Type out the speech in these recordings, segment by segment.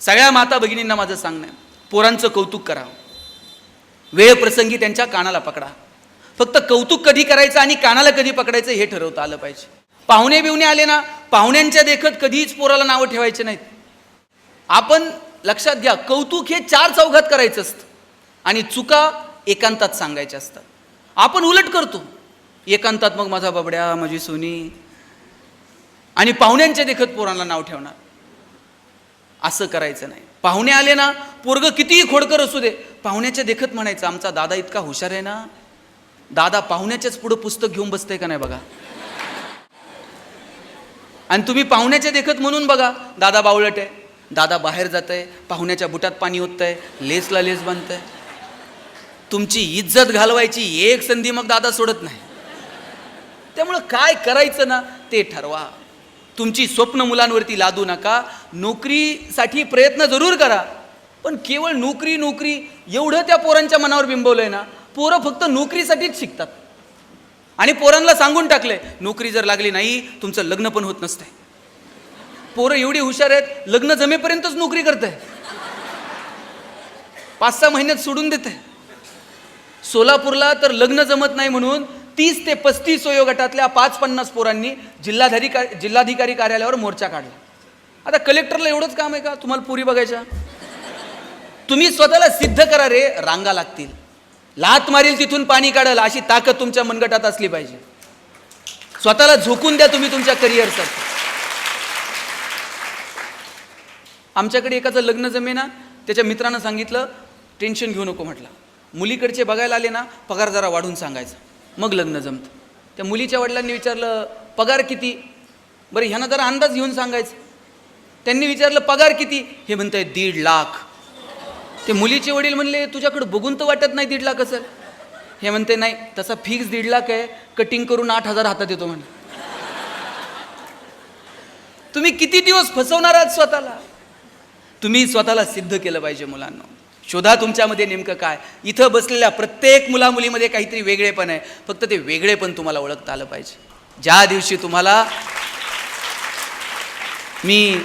सगळ्या माता भगिनींना माझं सांगणं आहे, पोरांचं कौतुक करा, वेळ प्रसंगी त्यांच्या कानाला पकडा. फक्त कौतुक कधी करायचं आणि कानाला कधी पकडायचं हे ठरवता आलं पाहिजे. पाहुणे बिवणे आले ना, पाहुण्यांच्या देखत कधीच पोराला नावं ठेवायचे नाहीत. आपण लक्षात घ्या, कौतुक हे 4 चौघात करायचं असतं आणि चुका एकांतात सांगायच्या असतात. आपण उलट करतो, एकांतात मग माझा बबड्या, माझी सोनी, आणि पाहुण्यांच्या देखत पोरांना नाव ठेवणार. असं करायचं नाही. पाहुणे आले ना, पोरगं कितीही खोडकर असू दे, पाहुण्याच्या देखत म्हणायचं आमचा दादा इतका हुशार आहे ना. दादा पाहुण्याच्याच पुढं पुस्तक घेऊन बसतंय का नाही बघा. आणि तुम्ही पाहुण्याच्या देखत म्हणून बघा, दादा बावळट आहे, दादा बाहेर जात आहे, पाहुण्याच्या बुटात पाणी होतंय, लेसला लेस बांधतंय. तुमची इज्जत घालवायची एक संधी मग दादा सोडत नाही. त्यामुळं काय करायचं ना ते ठरवा. तुमची स्वप्न मुलांवरती लादू नका. नोकरीसाठी प्रयत्न जरूर करा, पण केवळ नोकरी नोकरी एवढं त्या पोरांच्या मनावर बिंबवलंय ना, पोरं फक्त नोकरीसाठीच शिकतात. आणि पोरांना सांगून टाकलंय, नोकरी जर लागली नाही तुमचं लग्न पण होत नसतंय. पोरं एवढी हुशार आहेत, लग्न जमेपर्यंतच नोकरी करताय, 5-6 महिन्यात सोडून देत आहे. सोलापूरला तर लग्न जमत नाही म्हणून 30 ते 35 वयोगटातल्या 5-50 पोरांनी जिल्हाधिकारी कार्यालयावर मोर्चा काढला. आता कलेक्टरला एवढंच काम आहे का तुम्हाला पुरी बघायच्या? तुम्ही स्वतःला सिद्ध करा रे, रांगा लागतील. लात मारील तिथून पाणी काढल अशी ताकद तुमच्या मनगटात असली पाहिजे. स्वतःला झोकून द्या तुम्ही तुमच्या करिअरसाठी. आमच्याकडे एकाचं लग्न जमेना, त्याच्या मित्रानं सांगितलं टेन्शन घेऊ नको म्हटलं, मुलीकडचे बघायला आले ना पगार जरा वाढून सांगायचा, मग लग्न जमतं. त्या मुलीच्या वडिलांनी विचारलं पगार किती? बरं ह्यानं जरा अंदाज घेऊन सांगायचं. त्यांनी विचारलं पगार किती? हे म्हणताय 1.5 लाख. ते मुलीचे वडील म्हणले तुझ्याकडे बघून तर वाटत नाही 1.5 लाख असेल. हे म्हणते नाही तसा फिक्स 1.5 लाख आहे, कटिंग करून 8,000 हातात येतो म्हणे. तुम्ही किती दिवस फसवणार आहात स्वतःला? तुम्ही स्वतःला सिद्ध केलं पाहिजे. मुलांना शोधा तुमच्यामध्ये नेमकं काय. इथं बसलेल्या प्रत्येक मुलामुलीमध्ये काहीतरी वेगळेपण आहे, फक्त ते वेगळेपण तुम्हाला ओळखता आलं पाहिजे. ज्या दिवशी तुम्हाला, मी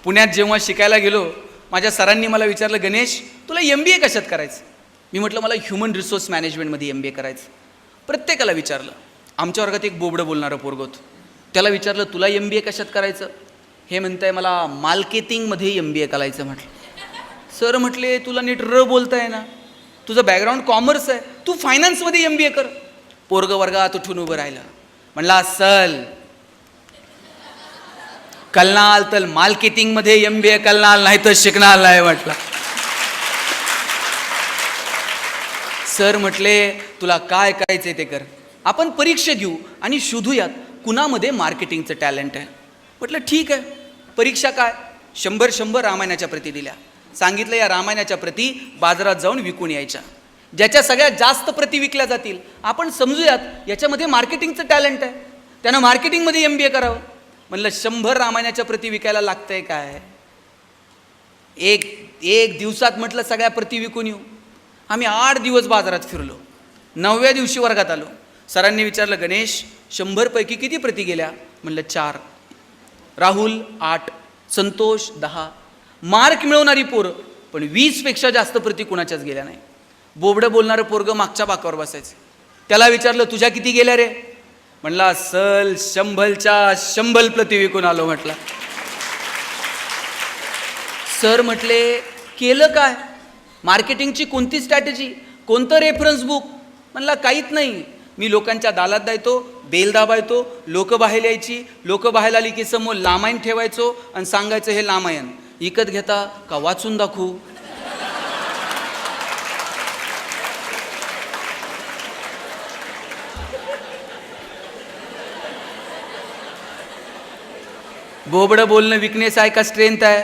पुण्यात जेव्हा शिकायला गेलो, माझ्या सरांनी मला विचारलं गणेश तुला MBA कशात करायचं? मी म्हटलं मला ह्युमन रिसोर्स मॅनेजमेंटमध्ये MBA करायचं. प्रत्येकाला विचारलं. आमच्या वर्गात एक बोबडं बोलणारं पोरगं होतं, त्याला विचारलं तुला MBA कशात करायचं? हे म्हणताय मला मार्केटिंगमध्ये MBA करायचं. म्हटलं सर म्हटले तुला नीट बोलताय ना, तुझं बॅकग्राऊंड कॉमर्स आहे, तू फायनान्समध्ये MBA कर. पोरगं वर्गात उठून उभं राहिलं, म्हणला सल कलनाल तर मार्केटिंगमध्ये MBA कलनाल नाही तर शिकणार नाही. म्हटलं सर म्हटले तुला काय करायचंय ते कर, आपण परीक्षा घेऊ आणि शोधूयात कुणामध्ये मार्केटिंगचं टॅलेंट आहे. म्हटलं ठीक आहे. परीक्षा काय? 100 रामायणाच्या प्रती दिल्या. सांगितलं या रामायणाच्या प्रती बाजारात जाऊन विकून यायच्या. ज्याच्या सगळ्यात जास्त प्रती विकल्या जातील आपण समजूयात याच्यामध्ये मार्केटिंगचं टॅलेंट आहे, त्यानं मार्केटिंगमध्ये MBA करावं. म्हणलं 100 रामायणाच्या प्रती विकायला लागतंय काय? एक दिवसात म्हटलं सगळ्या प्रती विकून येऊ. आम्ही 8 दिवस बाजारात फिरलो. 9व्या दिवशी वर्गात आलो. सरांनी विचारलं गणेश 100 पैकी किती प्रती गेल्या? म्हणलं 4. राहुल 8, संतोष 10. मार्क मिळवणारी पोरं पण 20 पेक्षा जास्त प्रती कुणाच्याच गेल्या नाही. बोबडं बोलणारं पोरगं मागच्या बाकावर बसायचं. त्याला विचारलं तुझ्या किती गेल्या रे? म्हणला सल 100च्या 100 प्रती विकून आलो. म्हटलं सर म्हटले केलं काय? मार्केटिंगची कोणती स्ट्रॅटेजी, कोणतं रेफरन्स बुक? म्हणला काहीच नाही, मी लोकांच्या दालात जायचो, बेल दाबायचो, लोक बाहेर यायची, लोक बाहेर आली की समोर लामायण ठेवायचो आणि सांगायचं हे लामायण विकत घेता का वाचून दाखवू? बोबडं बोलणं विकनेस आहे का स्ट्रेंथ आहे?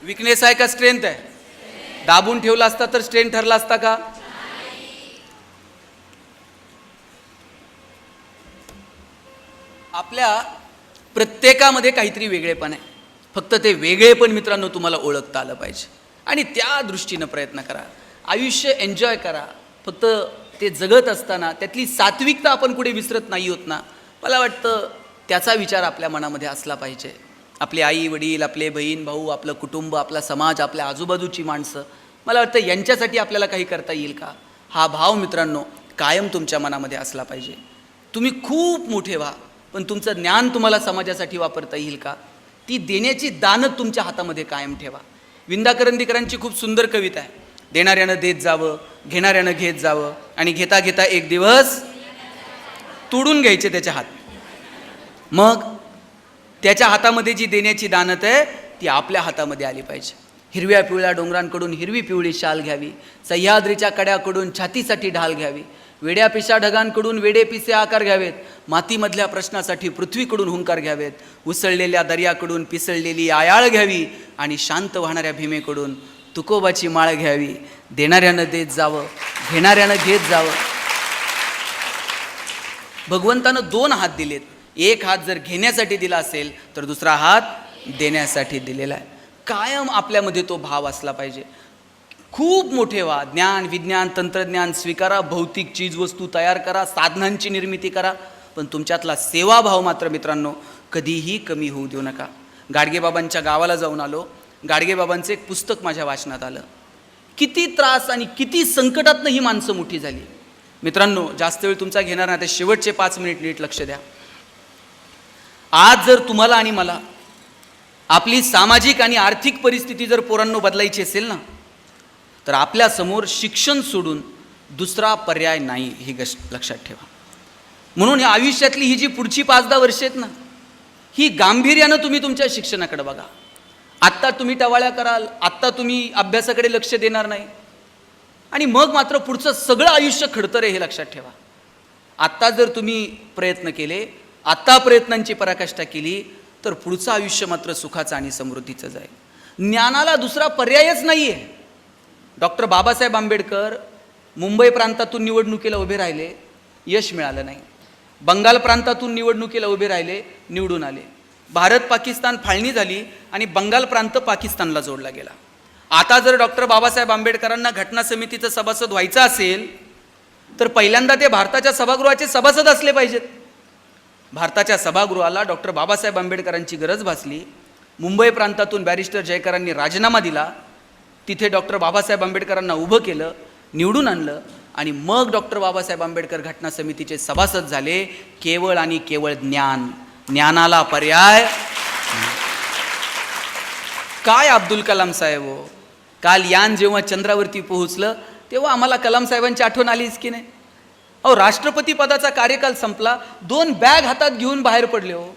विकनेस आहे का स्ट्रेंथ आहे? दाबून ठेवला असता तर स्ट्रेंथ ठरला असता का? आपल्या प्रत्येकामध्ये काहीतरी वेगळेपण आहे, फक्त ते वेगळेपण मित्रांनो तुम्हाला ओळखता आलं पाहिजे आणि त्या दृष्टीनं प्रयत्न करा. आयुष्य एन्जॉय करा, फक्त ते जगत असताना त्यातली सात्विकता आपण कुठे विसरत नाही होत ना. मला वाटतं त्याचा विचार आपल्या मनामध्ये असला पाहिजे. आपले आई वडील, आपले बहीण भाऊ, आपलं कुटुंब, आपला समाज, आपल्या आजूबाजूची माणसं, मला वाटतं यांच्यासाठी आपल्याला काही करता येईल का, हा भाव मित्रांनो कायम तुमच्या मनामध्ये असला पाहिजे. तुम्ही खूप मोठे व्हा, पण तुमचं ज्ञान तुम्हाला समाजासाठी वापरता येईल का, ती देण्याची दानत तुमच्या हातामध्ये कायम ठेवा. विंदा करंदीकरांची खूप सुंदर कविता आहे. देणाऱ्यानं देत जावं, घेणाऱ्यानं घेत जावं, आणि घेता घेता एक दिवस तोडून घ्यायचे त्याचे हात. मग त्याच्या हातामध्ये जी देण्याची दानत आहे ती आपल्या हातामध्ये आली पाहिजे. हिरव्या पिवळ्या डोंगरांकडून हिरवी पिवळी शाल घ्यावी, सह्याद्रीच्या कड्याकडून छातीसाठी ढाल घ्यावी, वेड्या पिशा ढगांकडून वेडे पिसे आकार घ्यावेत, मातीमधल्या प्रश्नासाठी पृथ्वीकडून हुंकार घ्यावेत, उसळलेल्या दर्याकडून पिसळलेली आयाळ घ्यावी, आणि शांत वाहणाऱ्या भीमेकडून तुकोबाची माळ घ्यावी. देणाऱ्यानं देत जावं, घेणाऱ्यानं घेत जावं. भगवंतानं दोन हात दिलेत. एक हात जर घेण्यासाठी दिला असेल तर दुसरा हात देण्यासाठी दिलेला आहे. कायम आपल्यामध्ये तो भाव असला पाहिजे. खूप मोठे व्हा, ज्ञान विज्ञान तंत्रज्ञान स्वीकारा, भौतिक चीजवस्तू तयार करा, साधनांची निर्मिती करा, पण तुमच्यातला सेवाभाव मात्र मित्रांनो कधीही कमी होऊ देऊ नका. गाडगेबाबांच्या गावाला जाऊन आलो. गाडगेबाबांचं एक पुस्तक माझ्या वाचनात आलं. किती त्रास आणि किती संकटातनं ही माणसं मोठी झाली. मित्रांनो, जास्त वेळ तुमचा घेणार नाही, तर शेवटचे 5 मिनिट नीट लक्ष द्या. आज जर तुम्हाला आणि मला आपली सामाजिक आणि आर्थिक परिस्थिती जर पोरांनो बदलायची असेल ना, तर आपल्यासमोर शिक्षण सोडून दुसरा पर्याय नाही, ही गोष्ट लक्षात ठेवा. म्हणून या आयुष्यातली ही जी पुढची 5-10 वर्ष आहेत ना, ही गांभीर्यानं तुम्ही तुमच्या शिक्षणाकडे बघा. आत्ता तुम्ही टवाळ्या कराल, आत्ता तुम्ही अभ्यासाकडे लक्ष देणार नाही, आणि मग मात्र पुढचं सगळं आयुष्य खडतर आहे, हे लक्षात ठेवा. आत्ता जर तुम्ही प्रयत्न केले, आत्ता प्रयत्नांची पराकाष्ठा केली, तर पुढचं आयुष्य मात्र सुखाचं आणि समृद्धीचं जाईल. ज्ञानाला दुसरा पर्यायच नाही आहे. डॉक्टर बाबासाहेब आंबेडकर मुंबई प्रांतातून निवडणुकीला उभे राहिले, यश मिळालं नाही. बंगाल प्रांतातून निवडणुकीला उभे राहिले, निवडून आले. भारत पाकिस्तान फाळणी झाली आणि बंगाल प्रांत पाकिस्तानला जोडला गेला. आता जर डॉक्टर बाबासाहेब आंबेडकरांना घटना समितीचं सभासद व्हायचं असेल, तर पहिल्यांदा ते भारताच्या सभागृहाचे सभासद असले पाहिजेत. भारताच्या सभागृहाला डॉक्टर बाबासाहेब आंबेडकरांची गरज भासली. मुंबई प्रांतातून बॅरिस्टर जयकरांनी राजीनामा दिला. तिथे डॉक्टर बाबासाहेब आंबेडकरांना उभं केलं, निवडून आणलं, आणि मग डॉक्टर बाबासाहेब आंबेडकर घटना समितीचे सभासद झाले. केवळ आणि केवळ ज्ञान, ज्ञानाला पर्याय काय. अब्दुल कलाम साहेब हो, काल यान जेव्हा चंद्रावरती पोहोचलं तेव्हा आम्हाला कलाम साहेबांची आठवण आलीच की नाही. अहो, राष्ट्रपती पदाचा कार्यकाल संपला, 2 बॅग हातात घेऊन बाहेर पडले हो.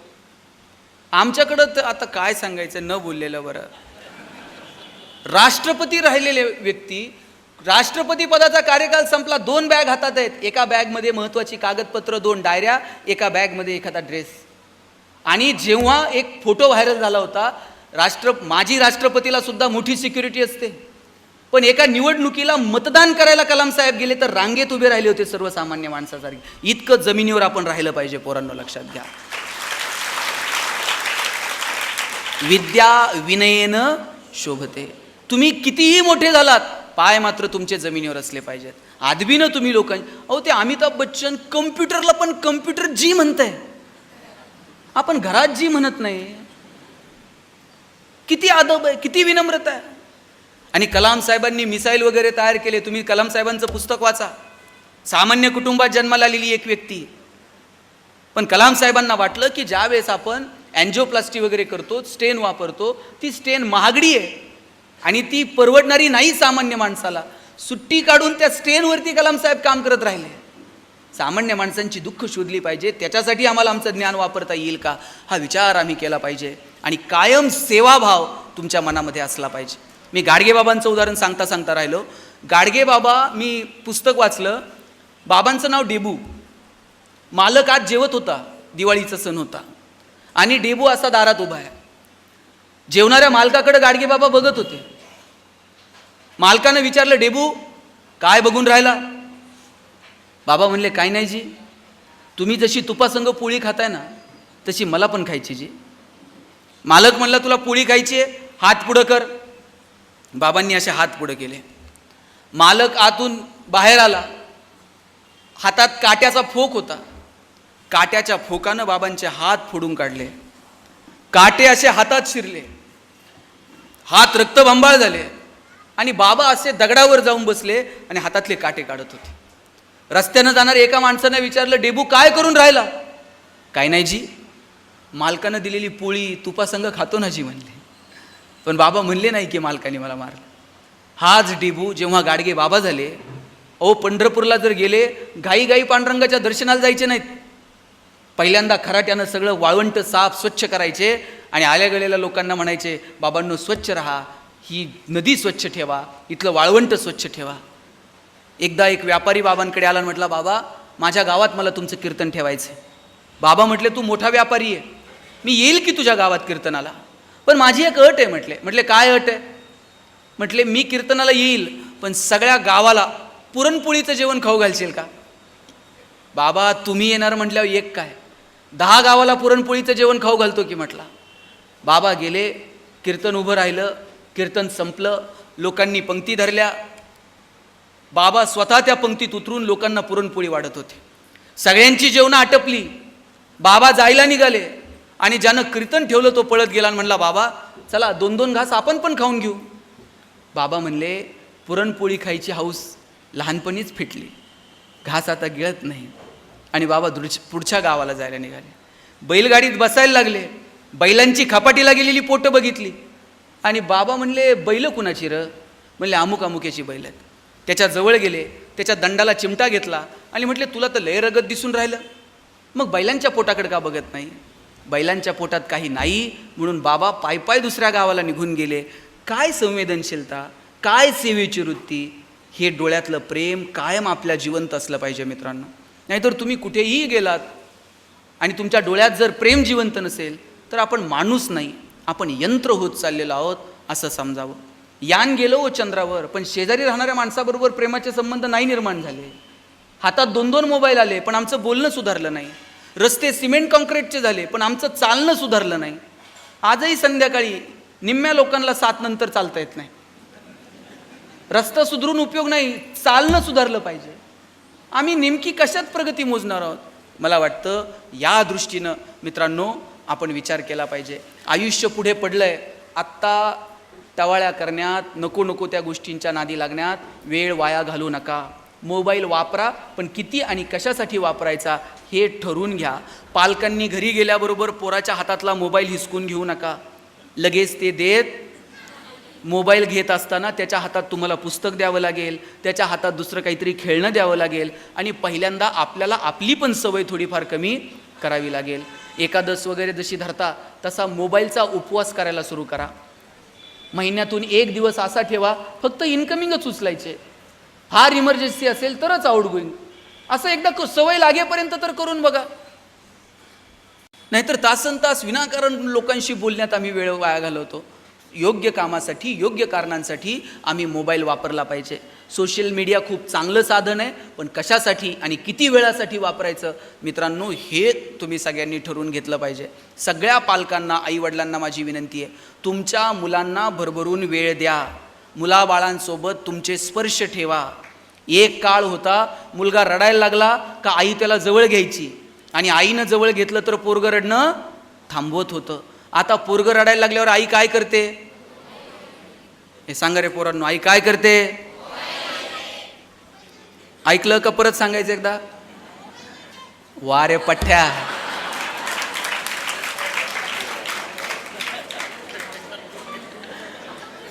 आमच्याकडं तर आता काय सांगायचं, न बोललेलं बरं. राष्ट्रपती राहिलेले व्यक्ती, राष्ट्रपती पदाचा कार्यकाल संपला, 2 बॅग हातात आहेत. एका बॅगमध्ये महत्त्वाची कागदपत्र, 2 डायऱ्या, एका बॅगमध्ये एखादा ड्रेस. आणि जेव्हा एक फोटो व्हायरल झाला होता, माजी राष्ट्रपतीला सुद्धा मोठी सिक्युरिटी असते, पण एका निवडणुकीला मतदान करायला कलाम साहेब गेले तर रांगेत उभे राहिले होते सर्वसामान्य माणसासारखे. इतकं जमिनीवर आपण राहिलं पाहिजे पोरांनो, लक्षात घ्या. विद्या विनयेनं शोभते. तुम्ही कितीही मोठे झालात, पाय मात्र तुमचे जमिनीवर असले पाहिजेत. आदबीनं तुम्ही अहो, ते अमिताभ बच्चन कम्प्युटरला पण कम्प्युटर जी म्हणताय, आपण घरात जी म्हणत नाही. किती आदब आहे, किती विनम्रता आहे. आणि कलाम साहेबांनी मिसाईल वगैरे तयार केले. तुम्ही कलाम साहेबांचं पुस्तक वाचा. सामान्य कुटुंबात जन्माला आलेली एक व्यक्ती, पण कलाम साहेबांना वाटलं की ज्यावेळेस आपण अँजिओप्लास्टी वगैरे करतो, स्टेन वापरतो, ती स्टेन महागडी आहे आणि ती परवडणारी नाही सामान्य माणसाला. सुट्टी काढून त्या स्टेनवरती कलाम साहेब काम करत राहिले. सामान्य माणसांची दुःख शोधली पाहिजे, त्याच्यासाठी आम्हाला आमचं ज्ञान वापरता येईल का, हा विचार आम्ही केला पाहिजे. आणि कायम सेवाभाव तुमच्या मनामध्ये असला पाहिजे. मी गाडगेबाबांचं उदाहरण सांगता सांगता राहिलो. गाडगेबाबा, मी पुस्तक वाचलं, बाबांचं नाव डेबू. मालक आज जेवत होता, दिवाळीचा सण होता, आणि डेबू असा दारात उभा आहे. जेवणाऱ्या मालकाकडे गाडगेबाबा बघत होते. मालकानं विचारलं, डेबू काय बघून राहिला? बाबा म्हणले, काय नाही जी, तुम्ही जशी तुपासंग पोळी खाताय ना, तशी मला पण खायची जी. मालक म्हणला, तुला पोळी खायची आहे, हात पुढं कर. बाबांनी असे हात पुढं केले. मालक आतून बाहेर आला. हातात काट्याचा फोक होता. काट्याच्या फोकानं बाबांचे हात फोडून काढले. काटे असे हातात शिरले, हात रक्तबंबाळ झाले आणि बाबा असे दगडावर जाऊन बसले आणि हातातले काटे काढत होते. रस्त्यानं जाणाऱ्या एका माणसानं विचारलं, डेबू काय करून राहिला? काय नाही जी, मालकानं दिलेली पोळी तुपासंग खातो ना जी म्हणले. पण बाबा म्हणले नाही की मालकाने मला मारलं. हाच डेबू जेव्हा गाडगे बाबा झाले, पंढरपूरला जर गेले, घाई घाई पांडुरंगाच्या दर्शनाला जायचे नाहीत. पहिल्यांदा खराट्यानं सगळं वाळवंट साफ स्वच्छ करायचे आणि आल्या गेलेल्या लोकांना म्हणायचे, बाबांनो स्वच्छ राहा, ही नदी स्वच्छ ठेवा, इथलं वाळवंट स्वच्छ ठेवा. एकदा एक व्यापारी बाबांकडे आला आणि म्हटला, बाबा माझ्या गावात मला तुमचं कीर्तन ठेवायचं. बाबा म्हटले, तू मोठा व्यापारी आहे, मी येईल की तुझ्या गावात कीर्तनाला, पण माझी एक अट आहे. म्हटले काय अट आहे? म्हटले मी कीर्तनाला येईल, पण सगळ्या गावाला पुरणपोळीचं जेवण खाऊ घालशील का? बाबा तुम्ही येणार म्हटल्यावर एक काय, 10 गावाला पुरणपोळीचं जेवण खाऊ घालतो की म्हटला. बाबा गेले, कीर्तन उभं राहिलं, कीर्तन संपलं, लोकांनी पंक्ती धरल्या. बाबा स्वतः त्या पंक्तीत उतरून लोकांना पुरणपोळी वाढत होते. सगळ्यांची जेवणं आटपली. बाबा जायला निघाले आणि ज्यानं कीर्तन ठेवलं तो पळत गेला आणि म्हणला, बाबा चला 2-2 घास आपण पण खाऊन घेऊ. बाबा म्हणले, पुरणपोळी खायची हौस लहानपणीच फिटली, घास आता गिळत नाही. आणि बाबा पुढच्या गावाला जायला निघाले. बैलगाडीत बसायला लागले. बैलांची खपाटीला गेलेली पोटं बघितली आणि बाबा म्हणले, बैल कुणाची र? म्हणले अमुक अमुक्याची बैल आहेत. त्याच्या जवळ गेले, त्याच्या दंडाला चिमटा घेतला आणि म्हटले, तुला तर लय रगत दिसून राहिलं, मग बैलांच्या पोटाकडे का बघत नाही? बैलांच्या पोटात काही नाही म्हणून बाबा पायपाय दुसऱ्या गावाला निघून गेले. काय संवेदनशीलता, काय सेवेची वृत्ती, हे डोळ्यातलं प्रेम कायम आपल्या जिवंत असलं पाहिजे मित्रांनो. नाहीतर तुम्ही कुठेही गेलात आणि तुमच्या डोळ्यात जर प्रेम जिवंत नसेल तर आपण माणूस नाही, आपण यंत्र होत चाललेलो आहोत असं समजावं. यान गेलो चंद्रावर, पण शेजारी राहणाऱ्या माणसाबरोबर प्रेमाचे संबंध नाही निर्माण झाले. हातात 2-2 मोबाईल आले पण आमचं बोलणं सुधारलं नाही. रस्ते सिमेंट कॉन्क्रीटचे झाले पण आमचं चालणं सुधारलं नाही. आजही संध्याकाळी निम्म्या लोकांना 7 नंतर चालता येत नाही. रस्ता सुधारून उपयोग नाही, चालणं सुधारलं पाहिजे. आम्ही नेमकी कशात प्रगती मोजणार आहोत? मला वाटतं या दृष्टीनं मित्रांनो आपण विचार केला पाहिजे. आयुष्य पुढे पडलंय, आत्ता टवाळ्या करण्यात, नको त्या गोष्टींच्या नादी लागण्यात वेळ वाया घालू नका. मोबाईल वापरा, पण किती आणि कशासाठी वापरायचा हे ठरवून घ्या. पालकांनी घरी गेल्याबरोबर पोराच्या हातातला मोबाईल हिसकून घेऊ नका. लगेच ते देत मोबाईल घेत असताना त्याच्या हातात तुम्हाला पुस्तक द्यावं लागेल, त्याच्या हातात दुसरं काहीतरी खेळणं द्यावं लागेल आणि पहिल्यांदा आपल्याला आपली पण सवय थोडीफार कमी करावी लागेल. एकादश वगैरे जशी धरता तसा मोबाईलचा उपवास करायला सुरू करा. महिन्यातून 1 दिवस असा ठेवा, फक्त इन्कमिंगच उचलायचे, फार इमर्जन्सी असेल तरच आउटगोईंग. असं एकदा सवय लागेपर्यंत तर करून बघा. नाहीतर तासनतास विनाकारण लोकांशी बोलण्यात आम्ही वेळ वाया घालवतो. योग्य कामासाठी, योग्य कारणांसाठी आम्ही मोबाईल वापरला पाहिजे. सोशल मीडिया खूप चांगलं साधन आहे, पण कशासाठी आणि किती वेळासाठी वापरायचं मित्रांनो हे तुम्ही सगळ्यांनी ठरवून घेतलं पाहिजे. सगळ्या पालकांना, आईवडिलांना माझी विनंती आहे, तुमच्या मुलांना भरभरून वेळ द्या. मुलाबाळांसोबत तुमचे स्पर्श ठेवा. एक काळ होता, मुलगा रडायला लागला का आई त्याला जवळ घ्यायची आणि आईनं जवळ घेतलं तर पोरगं रडणं थांबवत होतं. आता पोरगं रडायला लागल्यावर आई काय करते? हे सांगा रे पोरांनो, आई काय करते? ऐकलं का परत सांगायचं एकदा? वा रे पठ्ठ्या.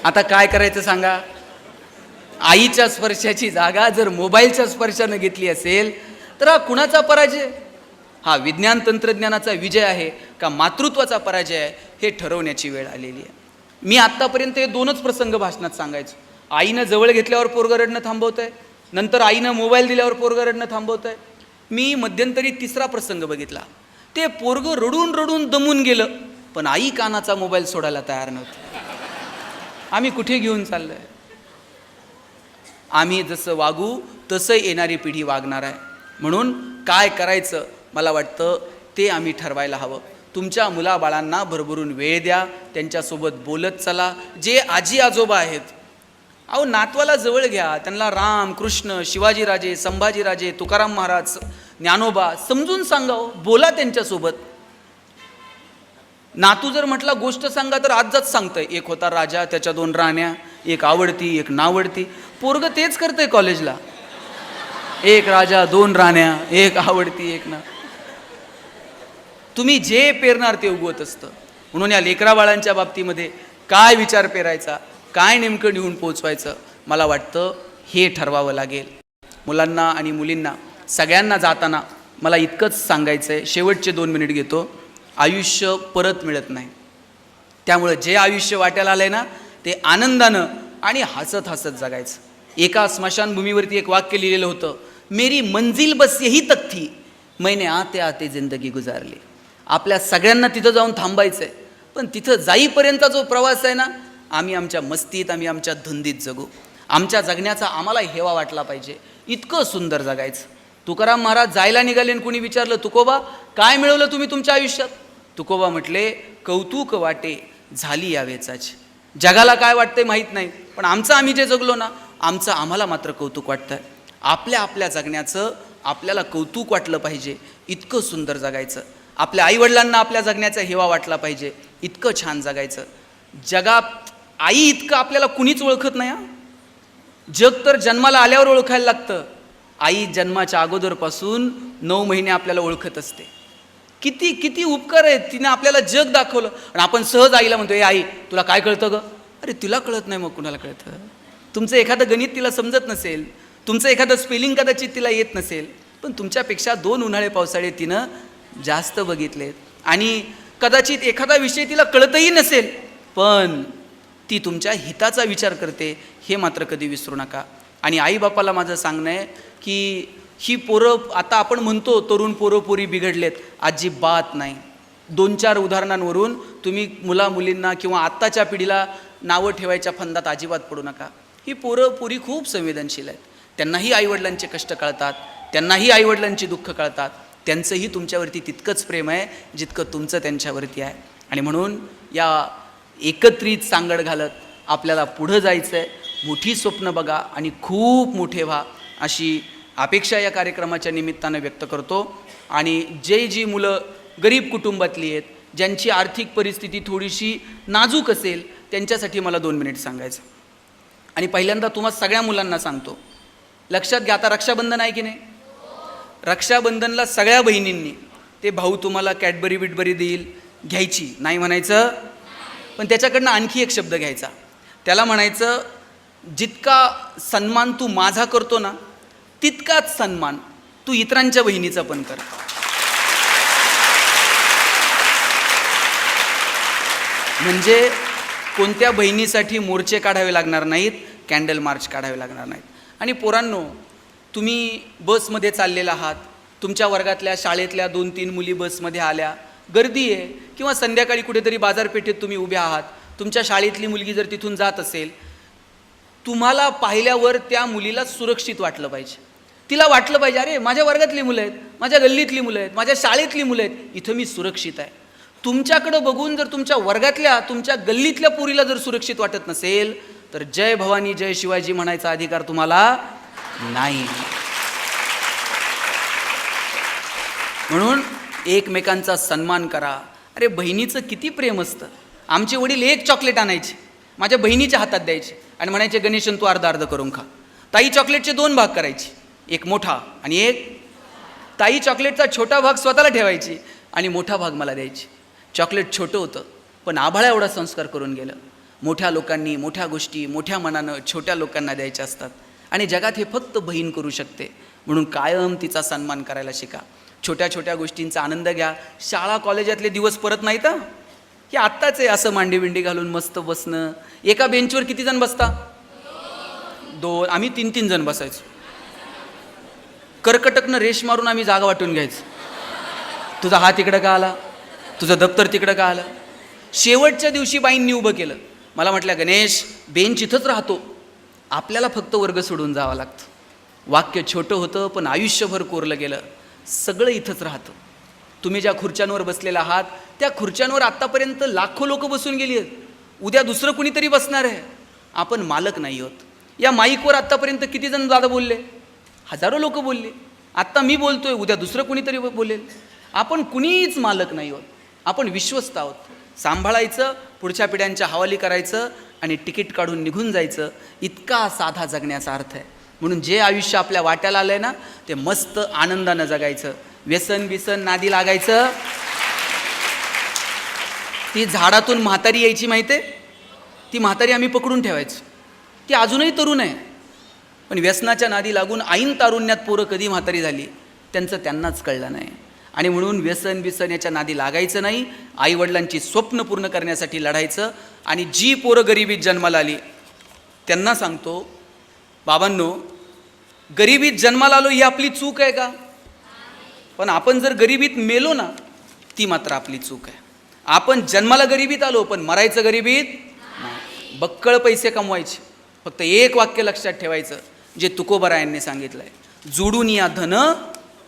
आता काय करायचं सांगा? आईच्या स्पर्शाची जागा जर मोबाईलच्या स्पर्शानं घेतली असेल तर हा कुणाचा पराजय? हा विज्ञान तंत्रज्ञानाचा विजय आहे का मातृत्वाचा पराजय आहे हे ठरवण्याची वेळ आलेली आहे. मी आत्तापर्यंत हे 2च प्रसंग भाषणात सांगायचो. आईनं जवळ घेतल्यावर पोरगं रडणं थांबवतंय, नंतर आईनं मोबाईल दिल्यावर पोरगं रडणं थांबवतंय. मी मध्यंतरी 3रा प्रसंग बघितला. ते पोरगं रडून रडून दमून गेलं, पण आई कानाचा मोबाईल सोडायला तयार नव्हती. आम्ही कुठे घेऊन चाललोय? आम्ही जसं वागू तसं येणारी पिढी वागणार आहे. म्हणून काय करायचं मला वाटतं ते आम्ही ठरवायला हवं. तुमच्या मुलाबाळांना भरभरून वेळ द्या, त्यांच्यासोबत बोलत चला. जे आजी आजोबा आहेत, अहो नातवाला जवळ घ्या, त्यांना राम कृष्ण शिवाजीराजे संभाजीराजे तुकाराम महाराज ज्ञानोबा समजून सांगावं, बोला त्यांच्यासोबत. नातू जर म्हटला गोष्ट सांगा तर आजच सांगतंय, एक होता राजा, त्याच्या 2 राण्या, एक आवडती एक नावडती. पोरग तेच करतंय कॉलेजला, एक राजा 2 राण्या, एक आवडती एक ना. तुम्ही जे पेरणार ते उगवत असतं. म्हणून या लेकरा बाळांच्या बाबतीमध्ये काय विचार पेरायचा, काय नेमकं नेऊन पोचवायचं, मला वाटतं हे ठरवावं लागेल. मुलांना आणि मुलींना सगळ्यांना जाताना मला इतकंच सांगायचं आहे, शेवटचे 2 मिनिट घेतो. आयुष्य परत मिळत नाही, त्यामुळे जे आयुष्य वाट्याला आलंय ना ते आनंदानं आणि हसत हसत जगायचं. एका स्मशानभूमीवरती एक वाक्य लिहिलेलं होतं, मेरी मंजिल बस यही तक थी, मैंने आते आते जिंदगी गुजारली. आपल्या सगळ्यांना तिथं जाऊन थांबायचं आहे, पण तिथं जाईपर्यंतचा जो प्रवास आहे ना, आम्ही आमच्या मस्तीत, आम्ही आमच्या धुंदीत जगू. आमच्या जगण्याचा आम्हाला हेवा वाटला पाहिजे, इतकं सुंदर जगायचं. तुकाराम महाराज जायला निघाले आणि कुणी विचारलं, तुकोबा काय मिळवलं तुम्ही तुमच्या आयुष्यात? तुकोबा म्हटले, कौतुक वाटे झाली या वेचाची. जगाला काय वाटते माहीत नाही, पण आमचं आम्ही जे जगलो ना, आमचं आम्हाला मात्र कौतुक वाटतं. आपल्या आपल्या जगण्याचं आपल्याला कौतुक वाटलं पाहिजे, इतकं सुंदर जगायचं. आपल्या आईवडिलांना आपल्या जगण्याचा हेवा वाटला पाहिजे, इतकं छान जगायचं. जगात आई इतकं आपल्याला कुणीच ओळखत नाही. जग तर जन्माला आल्यावर ओळखायला लागतं. आई जन्माच्या अगोदरपासून 9 महिने आपल्याला ओळखत असते. किती किती उपकार आहेत, तिने आपल्याला जग दाखवलं. आणि आपण सहज आईला म्हणतो, ए आई तुला काय कळतं ग? अरे तिला कळत नाही, मग कुणाला कळतं? तुमचं एखादं गणित तिला समजत नसेल, तुमचं एखादं स्पेलिंग कदाचित तिला येत नसेल, पण तुमच्यापेक्षा 2 उन्हाळे पावसाळे तिनं जास्त बघितलेत. आणि कदाचित एखादा विषय तिला कळतही नसेल, पण ती तुमच्या हिताचा विचार करते, हे मात्र कधी विसरू नका. आणि आईबापाला माझं सांगणं आहे की ही पोरं, आता आपण म्हणतो तरुण पोरं पोरी बिघडलेत, अजिबात नाही. 2-4 उदाहरणांवरून तुम्ही मुला मुलींना किंवा आत्ताच्या पिढीला नावं ठेवायच्या फंदात अजिबात पडू नका. ही पोरं पोरी खूप संवेदनशील आहेत. त्यांनाही आईवडिलांचे कष्ट कळतात, त्यांनाही आईवडिलांची दुःख कळतात. त्यांचंही तुमच्यावरती तितकंच प्रेम आहे जितकं तुमचं त्यांच्यावरती आहे. आणि म्हणून या एकत्रित सांगड घालत आपल्याला पुढं जायचं आहे. मोठी स्वप्न बघा आणि खूप मोठे व्हा, अशी अपेक्षा या कार्यक्रमाच्या निमित्तानं व्यक्त करतो. आणि जी मुलं गरीब कुटुंबातली आहेत, ज्यांची आर्थिक परिस्थिती थोडीशी नाजूक असेल, त्यांच्यासाठी मला 2 मिनिट सांगायचं. आणि पहिल्यांदा तुम्हा सगळ्या मुलांना सांगतो, लक्षात घ्या, आता रक्षाबंधन आहे की नाही? रक्षाबंधनला सगळ्या बहिणींनी ते भाऊ तुम्हाला कॅडबरी बिटबरी देईल, घ्यायची नाही म्हणायचं, पण त्याच्याकडनं आणखी एक शब्द घ्यायचा. त्याला म्हणायचं, जितका सन्मान तू माझा करतो ना, तितकाच सन्मान तू इतरांच्या बहिणीचा पण कर. म्हणजे कोणत्या बहिणीसाठी मोर्चे काढावे लागणार नाहीत, कॅन्डल मार्च काढावे लागणार नाहीत. आणि पोरांनो, तुम्ही बसमध्ये चाललेला आहात, तुमच्या वर्गातल्या शाळेतल्या 2-3 मुली बसमध्ये आल्या, गर्दी आहे, किंवा संध्याकाळी कुठेतरी बाजारपेठेत तुम्ही उभ्या आहात, तुमच्या शाळेतली मुलगी जर तिथून जात असेल, तुम्हाला पाहिल्यावर त्या मुलीला सुरक्षित वाटलं पाहिजे. तिला वाटलं पाहिजे, अरे माझ्या वर्गातली मुलं आहेत, माझ्या गल्लीतली मुलं आहेत, माझ्या शाळेतली मुलं आहेत, इथं मी सुरक्षित आहे. तुमच्याकडं बघून जर तुमच्या वर्गातल्या, तुमच्या गल्लीतल्या पोरीला जर सुरक्षित वाटत नसेल, तर जय भवानी जय शिवाजी म्हणायचा अधिकार तुम्हाला नाही. म्हणून एकमेकांचा सन्मान करा. अरे बहिणीचं किती प्रेम असतं. आमचे वडील 1 चॉकलेट आणायचे, माझ्या बहिणीच्या हातात द्यायचे आणि म्हणायचे, गणेशन तू अर्धा करून खा. ताई चॉकलेटचे 2 भाग करायची, एक मोठा आणि एक. ताई चॉकलेटचा छोटा भाग स्वतःला ठेवायची आणि मोठा भाग मला द्यायची. चॉकलेट छोटं होतं, पण आभाळा एवढा संस्कार करून गेलं. मोठ्या लोकांनी मोठ्या गोष्टी मोठ्या मनानं छोट्या लोकांना द्यायच्या असतात, आणि जगात हे फक्त बहीण करू शकते. म्हणून कायम तिचा सन्मान करायला शिका. छोट्या छोट्या गोष्टींचा आनंद घ्या. शाळा कॉलेजातले दिवस परत नाहीत. हे आत्ताच आहे, असं मांडी बिंडी घालून मस्त बसणं. एका बेंचवर किती जण बसता? 2. आम्ही 3-3 जण बसायचो. कर्कटकनं रेष मारून आम्ही जागा वाटून घ्यायचो. तुझा हात इकडं का आला, तुझं दप्तर तिकडं का आलं. शेवटच्या दिवशी बाईंनी उभं केलं. मला म्हटलं, गणेश बेंच इथंच राहतो, आपल्याला फक्त वर्ग सोडून जावं लागतं. वाक्य छोटं होतं, पण आयुष्यभर कोरलं गेलं. सगळं इथंच राहतं. तुम्ही ज्या खुर्च्यांवर बसलेला आहात, त्या खुर्च्यांवर आत्तापर्यंत लाखो लोक बसून गेली आहेत. उद्या दुसरं कुणीतरी बसणार आहे. आपण मालक नाही आहोत. या माईकवर आत्तापर्यंत किती जण दादा बोलले? हजारो लोक बोलले. आत्ता मी बोलतोय, उद्या दुसरं कुणीतरी बोलेल. आपण कुणीच मालक नाही आहोत, आपण विश्वस्त आहोत. सांभाळायचं, पुढच्या पिढ्यांच्या हवाली करायचं आणि तिकीट काढून निघून जायचं. इतका साधा जगण्याचा अर्थ आहे. म्हणून जे आयुष्य आपल्या वाट्याला आलं आहे ना, ते मस्त आनंदानं जगायचं. व्यसन बिसन नादी लागायचं. ती झाडातून म्हातारी यायची माहिती आहे, ती म्हातारी आम्ही पकडून ठेवायचो. ती अजूनही तरुण आहे, पण व्यसनाच्या नादी लागून ऐन तारुण्यात पोरं कधी म्हातारी झाली त्यांचं त्यांनाच कळलं नाही. आणि म्हणून व्यसन बिसन याच्या नादी लागायचं नाही. आईवडिलांची स्वप्न पूर्ण करण्यासाठी लढायचं. आणि जी पोरं गरिबीत जन्माला आली त्यांना सांगतो, बाबांनो, गरिबीत जन्माला आलो ही आपली चूक आहे का? पण आपण जर गरिबीत मेलो ना, ती मात्र आपली चूक आहे. आपण जन्माला गरिबीत आलो, पण मरायचं गरिबीत नाही. बक्कळ पैसे कमवायचे. फक्त एक वाक्य लक्षात ठेवायचं, जे तुकोबरायांनी सांगितलं आहे, जोडून या धन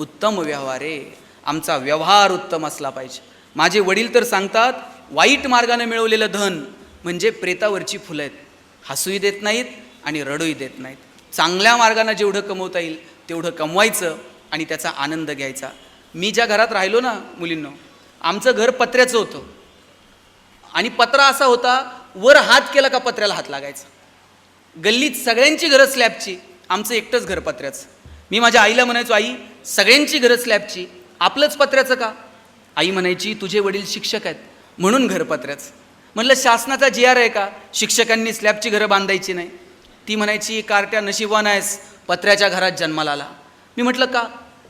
उत्तम व्यवहारे. आमचा व्यवहार उत्तम असला पाहिजे. माझे वडील तर सांगतात, वाईट मार्गाने मिळवलेलं धन म्हणजे प्रेतावरची फुलं आहेत. हसूही देत नाहीत आणि रडूही देत नाहीत. चांगल्या मार्गाने जेवढं कमवता येईल तेवढं कमवायचं आणि त्याचा आनंद घ्यायचा. मी ज्या घरात राहिलो ना मुलींनो, आमचं घर पत्र्याचं होतं. आणि पत्रा असा होता, वर हात केला का पत्र्याला हात लागायचा. गल्लीत सगळ्यांची घरं स्लॅबची, आमचं एकटंच घर पत्र्याचं. मी माझ्या आईला म्हणायचो, आई सगळ्यांची घरं स्लॅबची, आपलंच पत्र्याचं का? आई म्हणायची, तुझे वडील शिक्षक आहेत म्हणून घर पत्र्याचं. म्हणलं शासनाचा GR आहे का शिक्षकांनी स्लॅबची घरं बांधायची नाही? ती म्हणायची, कार्ट्या नशिबवान आहेस, पत्र्याच्या घरात जन्माला आला. मी म्हटलं का?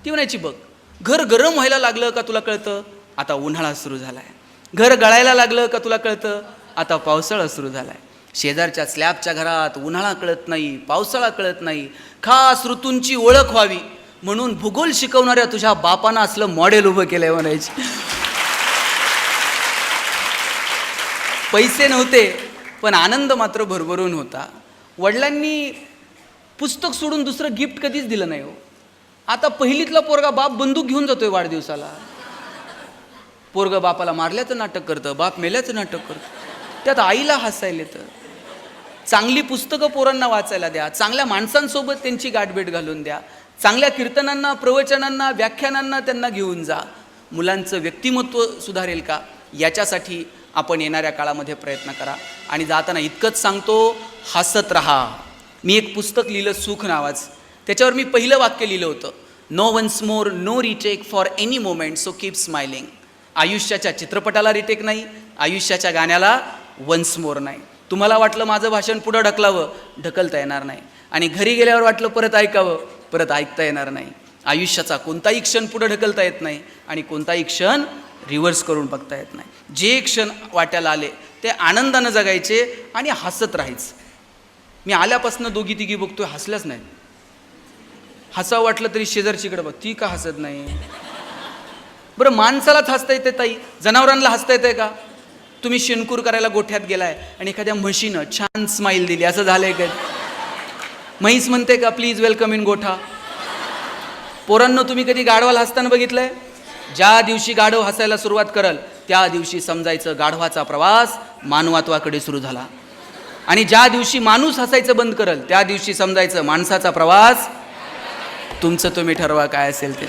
ती म्हणायची, बघ घर गरम व्हायला लागलं का तुला कळतं, आता उन्हाळा सुरू झाला आहे. घर गळायला लागलं का तुला कळतं, आता पावसाळा सुरू झाला आहे. शेजारच्या स्लॅबच्या घरात उन्हाळा कळत नाही, पावसाळा कळत नाही. खास ऋतूंची ओळख व्हावी म्हणून भूगोल शिकवणाऱ्या तुझ्या बापानं असलं मॉडेल उभं केलंय म्हणायची. पैसे नव्हते, पण आनंद मात्र भरभरून होता. वडिलांनी पुस्तक सोडून दुसरं गिफ्ट कधीच दिलं नाही हो. आता पहिलीतला पोरगा बाप बंदूक घेऊन जातोय वाढदिवसाला. पोरगं बापाला मारल्याचं नाटक करतं, बाप मेल्याचं नाटक करतं. त्यात आईला हसायला येतं. चांगली पुस्तकं पोरांना वाचायला द्या, चांगल्या माणसांसोबत त्यांची गाठभेट घालून द्या, चांगल्या कीर्तनांना, प्रवचनांना, व्याख्यानांना त्यांना घेऊन जा. मुलांचं व्यक्तिमत्व सुधारेल का, याच्यासाठी आपण येणाऱ्या काळामध्ये प्रयत्न करा. आणि जाताना इतकंच सांगतो, हसत राहा. मी एक पुस्तक लिहिलं, सुख नावाचं. त्याच्यावर मी पहिलं वाक्य लिहिलं होतं, no once more, no retake for any moment, so keep smiling. आयुष्याच्या चित्रपटाला रिटेक नाही, आयुष्याच्या गाण्याला वन्स मोर नाही. तुम्हाला वाटलं माझं भाषण पुढं ढकलावं, ढकलता येणार नाही. आणि घरी गेल्यावर वाटलं परत ऐकावं, परत ऐकता येणार नाही. आयुष्याचा कोणताही क्षण पुढं ढकलता येत नाही आणि कोणताही क्षण रिव्हर्स करून बघता येत नाही. जे क्षण वाट्याला आले ते आनंदानं जगायचे आणि हसत राहायचं. मी आल्यापासून दोघी तिघी बघतोय हसल्याच नाही. हसावं वाटलं तरी शेजारचीकडे बघ, ती का हसत नाही? बरं माणसालाच हसता येते ताई, जनावरांना हसता येते का? तुम्ही शिनकूर करायला गोठ्यात गेलाय आणि एखाद्या म्हशीनं छान स्माईल दिली, असं झालंय का? म्हैस म्हणते का प्लीज वेलकम इन गोठा? पोरांनो, तुम्ही कधी गाढवाला हसताना बघितलंय? ज्या दिवशी गाढव हसायला सुरुवात करल त्या दिवशी समजायचं गाढवाचा प्रवास मानवत्वाकडे सुरू झाला. आणि ज्या दिवशी माणूस हसायचं बंद करल त्या दिवशी समजायचं माणसाचा प्रवास, तुमचं तुम्ही ठरवा काय असेल ते.